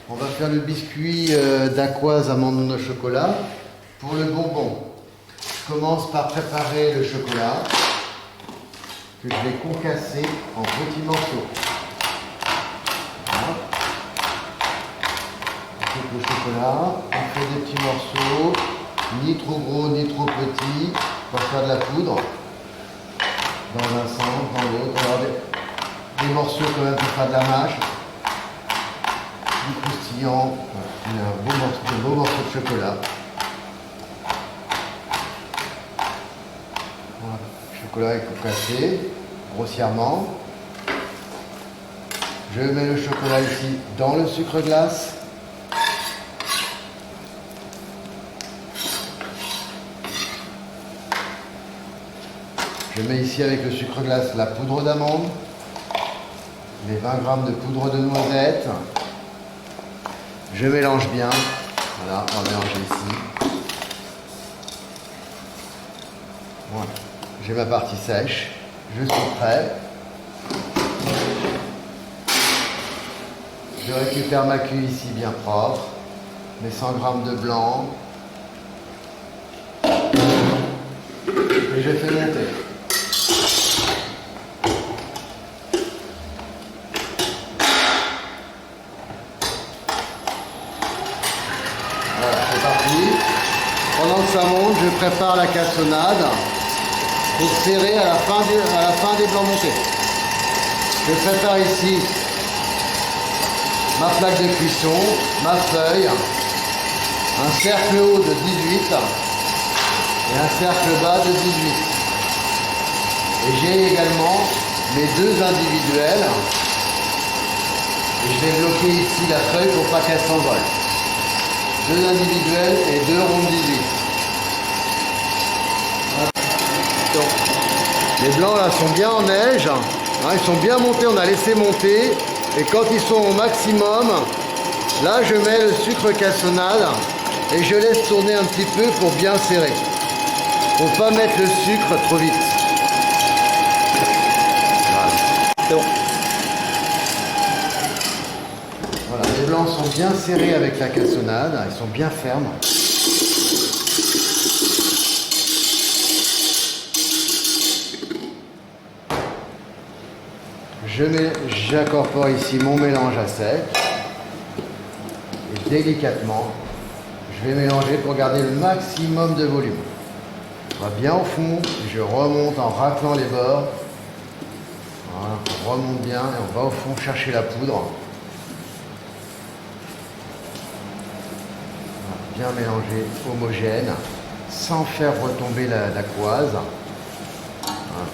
On va faire le biscuit dacquoise amande au chocolat. Pour le bonbon, je commence par préparer le chocolat que je vais concasser en petits morceaux. Voilà. On coupe le chocolat, on fait des petits morceaux, ni trop gros ni trop petits, pour faire de la poudre. Dans un sens, dans l'autre. Des morceaux quand même pour faire de la mâche. Du croustillant, un beau morceau de chocolat. Voilà. Le chocolat est concassé grossièrement. Je mets le chocolat ici dans le sucre glace. Je mets ici avec le sucre glace la poudre d'amande, les 20 g de poudre de noisette. Je mélange bien. Voilà, on va mélanger ici. Voilà. J'ai ma partie sèche. Je suis prêt. Je récupère ma cuve ici bien propre. Mes 100 g de blanc. Et je fais monter. Voilà, c'est parti. Pendant que ça monte, je prépare la cassonade pour serrer à la fin des blancs montés. Je prépare ici ma plaque de cuisson, ma feuille, un cercle haut de 18 et un cercle bas de 18. Et j'ai également mes deux individuels. Et je vais bloquer ici la feuille pour pas qu'elle s'envole. Deux individuels et deux ronds de 18. Donc, les blancs là sont bien en neige. Hein, ils sont bien montés, on a laissé monter. Et quand ils sont au maximum, là je mets le sucre cassonade et je laisse tourner un petit peu pour bien serrer. Pour pas mettre le sucre trop vite. Voilà. C'est bon. Voilà, les blancs sont bien serrés avec la cassonade, ils sont bien fermes. J'incorpore ici mon mélange à sec. Et délicatement, je vais mélanger pour garder le maximum de volume. On va bien au fond, je remonte en raclant les bords. Voilà, on remonte bien et on va au fond chercher la poudre. Bien mélanger, homogène, sans faire retomber la dacquoise. Voilà.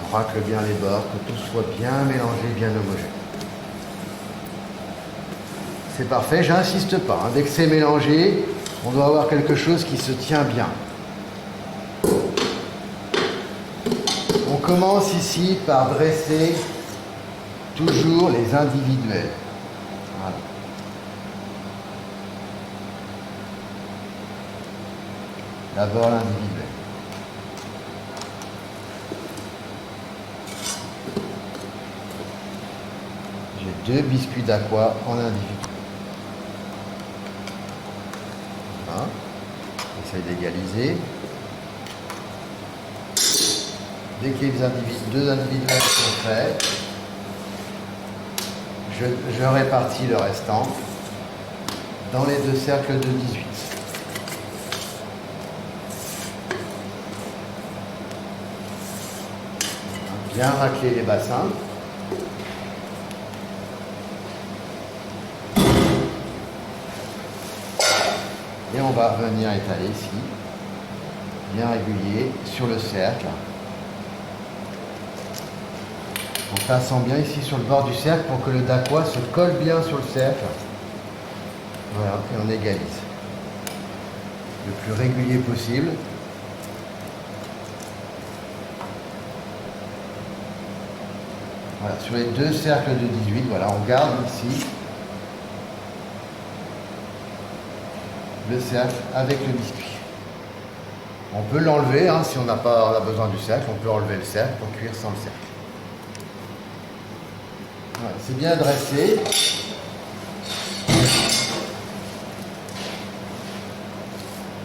On racle bien les bords, que tout soit bien mélangé, bien homogène. C'est parfait, j'insiste pas. Hein. Dès que c'est mélangé, on doit avoir quelque chose qui se tient bien. On commence ici par dresser toujours les individuels. Voilà. D'abord l'individuel. J'ai deux biscuits dacquoise en individuel. Voilà. J'essaye d'égaliser. Dès que les deux individuels sont faits, je répartis le restant dans les deux cercles de 18. Bien racler les bassins. Et on va venir étaler ici, bien régulier, sur le cercle. En passant bien ici sur le bord du cercle pour que le dacquoise se colle bien sur le cercle. Voilà, et on égalise. Le plus régulier possible. Voilà, sur les deux cercles de 18, voilà, on garde ici le cercle avec le biscuit. On peut l'enlever, hein, si on n'a pas besoin du cercle, on peut enlever le cercle pour cuire sans le cercle. Voilà, c'est bien dressé.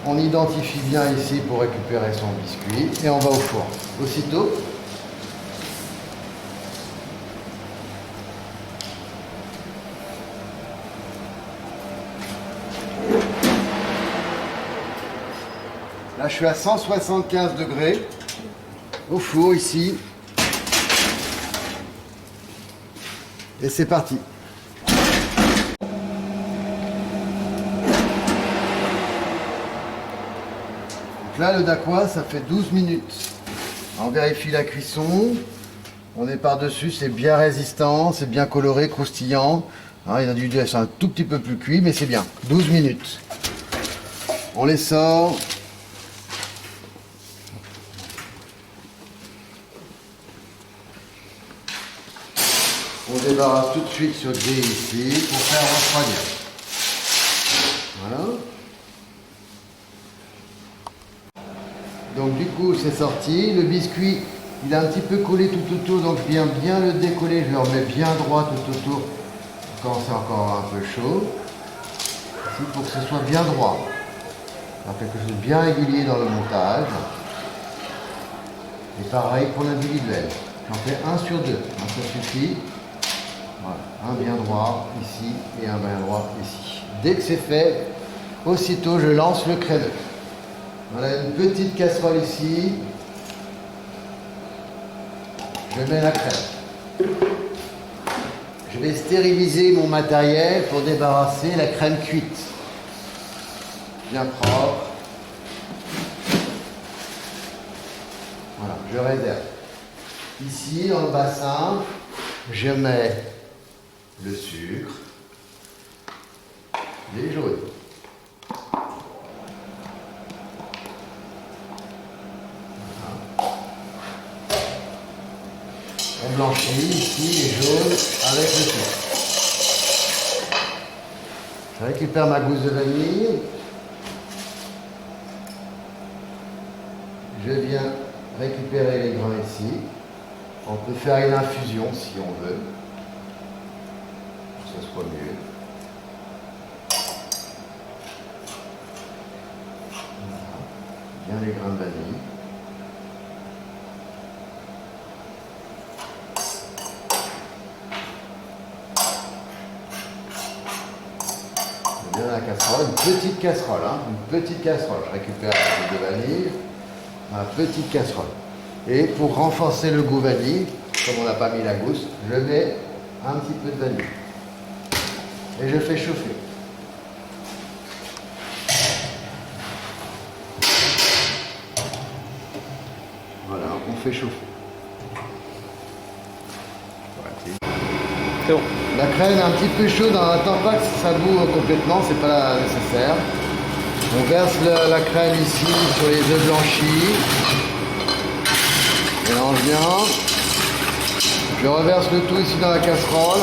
On identifie bien ici pour récupérer son biscuit et on va au four. Aussitôt, là je suis à 175 degrés au four ici. Et c'est parti. Là, le dacquois, ça fait 12 minutes. On vérifie la cuisson. On est par-dessus, c'est bien résistant, c'est bien coloré, croustillant. Il a dû être un tout petit peu plus cuit, mais c'est bien. 12 minutes. On les sort. On débarrasse tout de suite ce gris ici pour faire refroidir. Voilà. Donc du coup c'est sorti, le biscuit il a un petit peu collé tout autour, donc je viens bien le décoller, je le remets bien droit tout autour quand c'est encore un peu chaud. Ici pour que ce soit bien droit. Alors quelque chose de bien régulier dans le montage. Et pareil pour l'individuel. J'en fais un sur deux, donc ça suffit. Voilà, un bien droit ici et un bien droit ici. Dès que c'est fait, aussitôt je lance le crémeux. Voilà une petite casserole ici. Je mets la crème. Je vais stériliser mon matériel pour débarrasser la crème cuite. Bien propre. Voilà, je réserve. Ici, dans le bassin, je mets le sucre, les jaunes. On blanchit ici les jaunes avec le sucre. Je récupère ma gousse de vanille. Je viens récupérer les grains ici. On peut faire une infusion si on veut, pour que ce soit mieux. Voilà. Bien les grains de vanille. Bien la casserole, une petite casserole, une petite casserole. Je récupère la gousse de vanille, ma petite casserole. Et pour renforcer le goût vanille, comme on n'a pas mis la gousse, je mets un petit peu de vanille. Et je fais chauffer. Voilà, on fait chauffer. C'est bon. La crème est un petit peu chaude, on n'attend pas que ça boue complètement, c'est pas nécessaire. On verse la crème ici sur les œufs blanchis. Mélange bien. Je reverse le tout ici dans la casserole.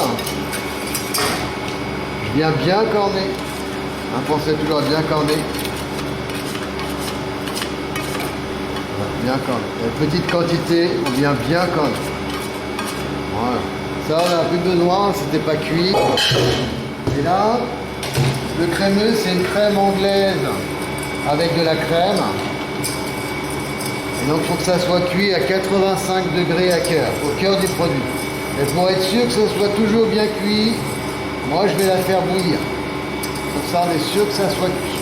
Je viens bien corner. Pensez toujours à bien corner. Voilà, bien corner. Une petite quantité, on vient bien corner. Voilà. Ça, on n'a plus besoin, c'était pas cuit. Et là, le crémeux, c'est une crème anglaise avec de la crème. Et donc, il faut que ça soit cuit à 85 degrés à cœur, au cœur du produit. Et pour être sûr que ce soit toujours bien cuit, moi, je vais la faire bouillir. Comme ça, on est sûr que ça soit cuit.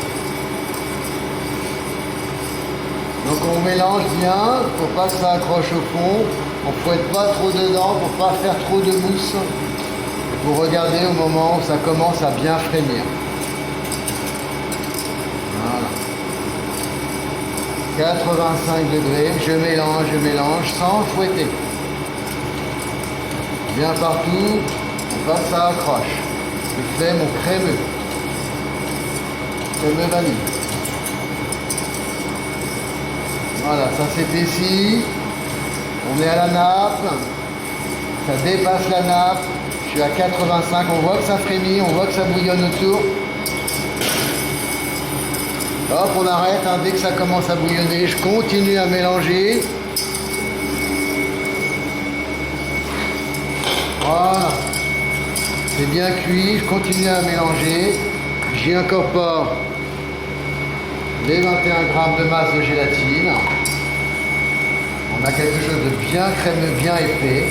Donc, on mélange bien pour pas que ça accroche au fond. On ne fouette pas trop dedans pour ne pas faire trop de mousse. Pour regarder au moment où ça commence à bien frémir. Voilà. 85 degrés, je mélange sans fouetter. Bien partout, pour pas que ça accroche. Je fais mon crémeux. Crémeux vanille. Voilà, ça s'épaissit. On est à la nappe, ça dépasse la nappe, je suis à 85, on voit que ça frémit, on voit que ça bouillonne autour. Hop, on arrête, dès que ça commence à bouillonner, je continue à mélanger. Voilà, C'est bien cuit, je continue à mélanger. J'y incorpore les 21 g de masse de gélatine. On a quelque chose de bien crémeux, bien épais.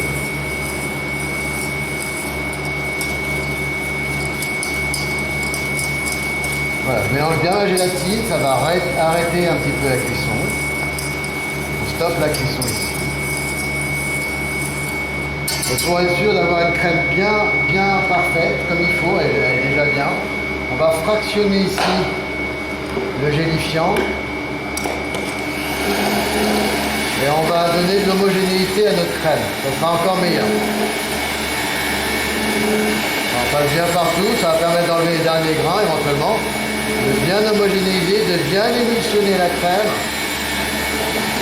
Voilà, je mélange bien la gélatine, ça va arrêter un petit peu la cuisson. On stoppe la cuisson ici. Et pour être sûr d'avoir une crème bien parfaite, comme il faut, elle est déjà bien, on va fractionner ici le gélifiant. Et on va donner de l'homogénéité à notre crème. Ça sera encore meilleur. On passe bien partout, ça va permettre d'enlever les derniers grains éventuellement, de bien homogénéiser, de bien émulsionner la crème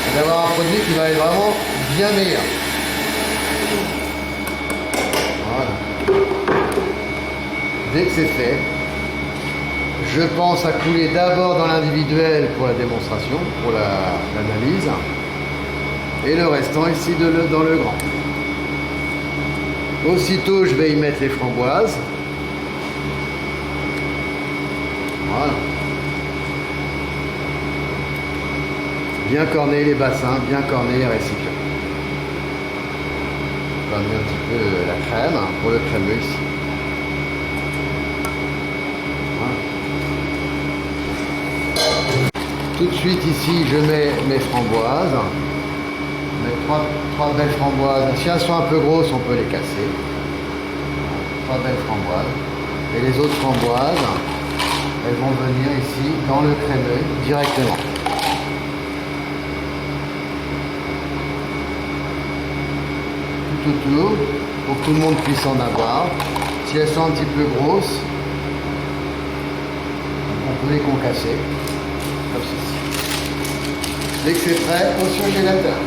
et d'avoir un produit qui va être vraiment bien meilleur. Voilà. Dès que c'est fait, je pense à couler d'abord dans l'individuel pour la démonstration, pour l'analyse, et le restant ici dans le grand. Aussitôt, je vais y mettre les framboises. Voilà. Bien corner les bassins, bien corner les récipients. Je vais amener un petit peu la crème pour le crémeux ici. Voilà. Tout de suite ici, je mets mes framboises. Je mets trois belles framboises. Si elles sont un peu grosses, on peut les casser. 3 belles framboises. Et les autres framboises, elles vont venir ici dans le crémeux directement. Tout autour pour que tout le monde puisse en avoir. Si elles sont un petit peu grosses, on peut les concasser comme ceci. Dès que c'est prêt, au surgélateur.